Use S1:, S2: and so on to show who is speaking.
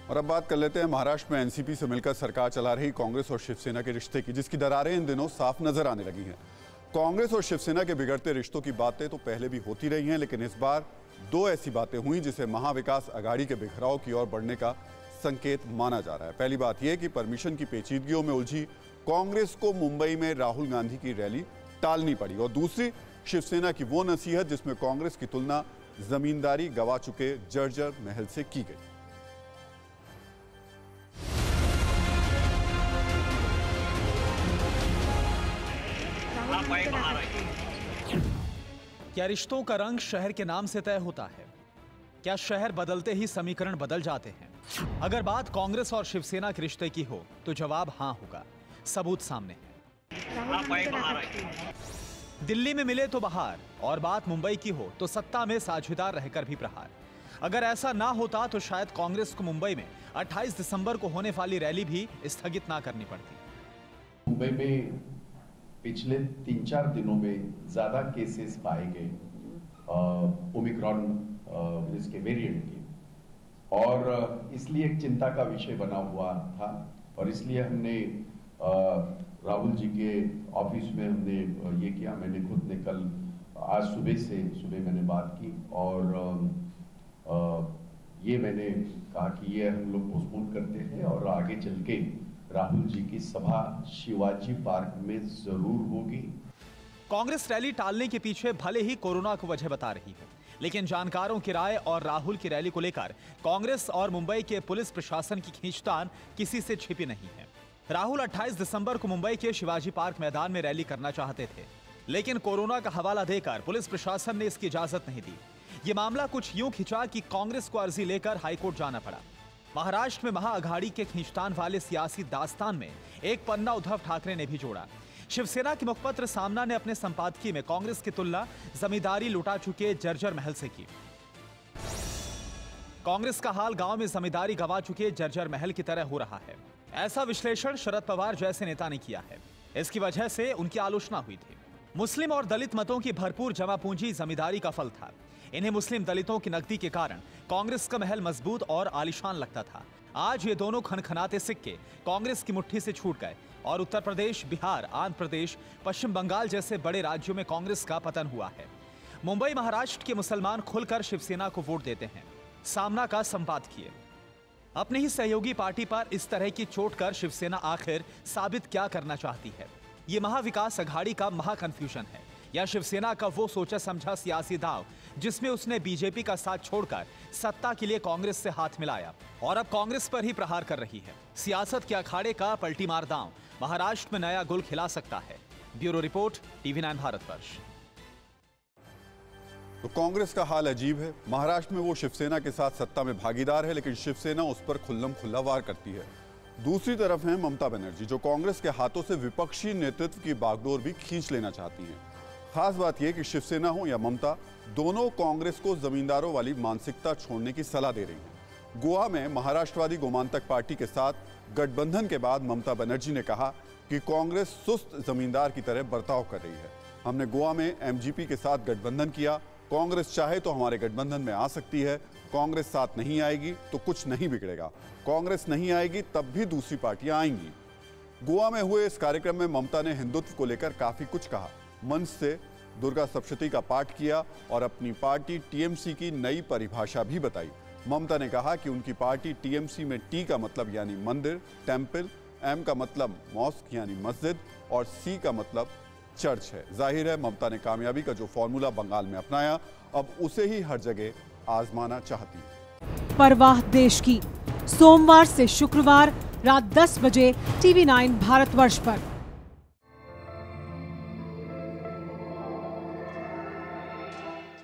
S1: और अब बात कर लेते हैं महाराष्ट्र में एनसीपी से मिलकर सरकार चला रही कांग्रेस और शिवसेना के रिश्ते की, जिसकी दरारें इन दिनों साफ नजर आने लगी हैं। कांग्रेस और शिवसेना के बिगड़ते रिश्तों की बातें तो पहले भी होती रही हैं, लेकिन इस बार दो ऐसी बातें हुई जिसे महाविकास अघाड़ी के बिखराव की ओर बढ़ने का संकेत माना जा रहा है। पहली बात यह कि परमिशन की पेचीदगियों में उलझी कांग्रेस को मुंबई में राहुल गांधी की रैली टालनी पड़ी, और दूसरी शिवसेना की वो नसीहत जिसमें कांग्रेस की तुलना जमींदारी गवा चुके जर्जर महल से की गई।
S2: क्या रिश्तों का रंग शहर के नाम से तय होता है? क्या शहर बदलते ही समीकरण बदल जाते हैं? अगर बात कांग्रेस और शिवसेना के रिश्ते की हो तो जवाब हां होगा। सबूत सामने है। दिल्ली में मिले तो बहार, और बात मुंबई की हो तो सत्ता में साझेदार रहकर भी प्रहार। अगर ऐसा ना होता तो शायद कांग्रेस को मुंबई में 28 दिसंबर को होने वाली रैली भी स्थगित ना करनी पड़ती।
S3: मुंबई में पिछले 3-4 दिनों में ज्यादा केसेस पाए गए ओमिक्रॉन इसके वेरिएंट के, और इसलिए एक चिंता का विषय बना हुआ था, और इसलिए हमने राहुल जी के ऑफिस में हमने ये किया। मैंने खुद ने कल आज सुबह मैंने बात की, और ये मैंने कहा कि ये हम लोग पोस्टपोन करते हैं और आगे चल के राहुल जी की सभा शिवाजी पार्क में जरूर होगी।
S2: कांग्रेस रैली टालने के पीछे भले ही कोरोना को वजह बता रही हो, लेकिन जानकारों की राय और राहुल की रैली को लेकर कांग्रेस और मुंबई के पुलिस प्रशासन की खींचतान किसी से छिपी नहीं है। राहुल 28 दिसंबर को मुंबई के शिवाजी पार्क मैदान में रैली करना चाहते थे, लेकिन कोरोना का हवाला देकर पुलिस प्रशासन ने इसकी इजाजत नहीं दी। ये मामला कुछ यूं खिंचा कि कांग्रेस को अर्जी लेकर हाईकोर्ट जाना पड़ा। महाराष्ट्र में महाअघाड़ी के खींचतान वाले सियासी दास्तान में एक पन्ना उद्धव ठाकरे ने भी जोड़ा। शिवसेना के मुखपत्र सामना ने अपने संपादकीय में कांग्रेस की तुलना जमींदारी लुटा चुके जर्जर महल से की। कांग्रेस का हाल गांव में जमींदारी गवा चुके जर्जर महल की तरह हो रहा है, ऐसा विश्लेषण शरद पवार जैसे नेता ने किया है। इसकी वजह से उनकी आलोचना हुई थी। मुस्लिम और दलित मतों की भरपूर जमा पूंजी जमींदारी का फल था। इन्हें मुस्लिम दलितों की नकदी के कारण कांग्रेस का महल मजबूत और आलीशान लगता था। आज ये दोनों खनखनाते सिक्के कांग्रेस की मुट्ठी से छूट गए और उत्तर प्रदेश, बिहार, आंध्र प्रदेश, पश्चिम बंगाल जैसे बड़े राज्यों में कांग्रेस का पतन हुआ है। मुंबई, महाराष्ट्र के मुसलमान खुलकर शिवसेना को वोट देते हैं। सामना का संपादकीय। अपनी ही सहयोगी पार्टी पर इस तरह की चोट कर शिवसेना आखिर साबित क्या करना चाहती है? ये महाविकास अघाड़ी का महा कंफ्यूजन है, या शिवसेना का वो सोचा समझा सियासी दांव जिसमें उसने बीजेपी का साथ छोड़कर सत्ता के लिए कांग्रेस से हाथ मिलाया और अब कांग्रेस पर ही प्रहार कर रही है। सियासत के अखाड़े का पलटी मार दांव महाराष्ट्र में नया गुल खिला सकता है। Bureau report, TV9 Bharatvarsh.
S1: तो कांग्रेस का हाल अजीब है। महाराष्ट्र में वो शिवसेना के साथ सत्ता में भागीदार है, लेकिन शिवसेना उस पर खुल्लम खुल्ला वार करती है। दूसरी तरफ है ममता बनर्जी, जो कांग्रेस के हाथों से विपक्षी नेतृत्व की बागडोर भी खींच लेना चाहती हैं। खास बात यह कि शिवसेना हो या ममता, दोनों कांग्रेस को जमींदारों वाली मानसिकता छोड़ने की सलाह दे रही हैं। गोवा में महाराष्ट्रवादी गोमांतक पार्टी के साथ गठबंधन के बाद ममता बनर्जी ने कहा कि कांग्रेस सुस्त जमींदार की तरह बर्ताव कर रही है। हमने गोवा में MGP के साथ गठबंधन किया। कांग्रेस चाहे तो हमारे गठबंधन में आ सकती है। कांग्रेस साथ नहीं आएगी तो कुछ नहीं बिगड़ेगा। कांग्रेस नहीं आएगी तब भी दूसरी पार्टियां आएंगी। गोवा में हुए इस कार्यक्रम में ममता ने हिंदुत्व को लेकर काफी कुछ कहा। मंच से दुर्गा सप्तशती का पाठ किया और अपनी पार्टी TMC की नई परिभाषा भी बताई। ममता ने कहा कि उनकी पार्टी TMC में T का मतलब यानी मंदिर, टेम्पल, M का मतलब मॉस्क यानी मस्जिद और C का मतलब चर्च है। जाहिर है ममता ने कामयाबी का जो फॉर्मूला बंगाल में अपनाया, अब उसे ही हर जगह आजमाना चाहती है।
S4: परवाह देश की, सोमवार से शुक्रवार रात 10 बजे TV9 भारतवर्ष पर।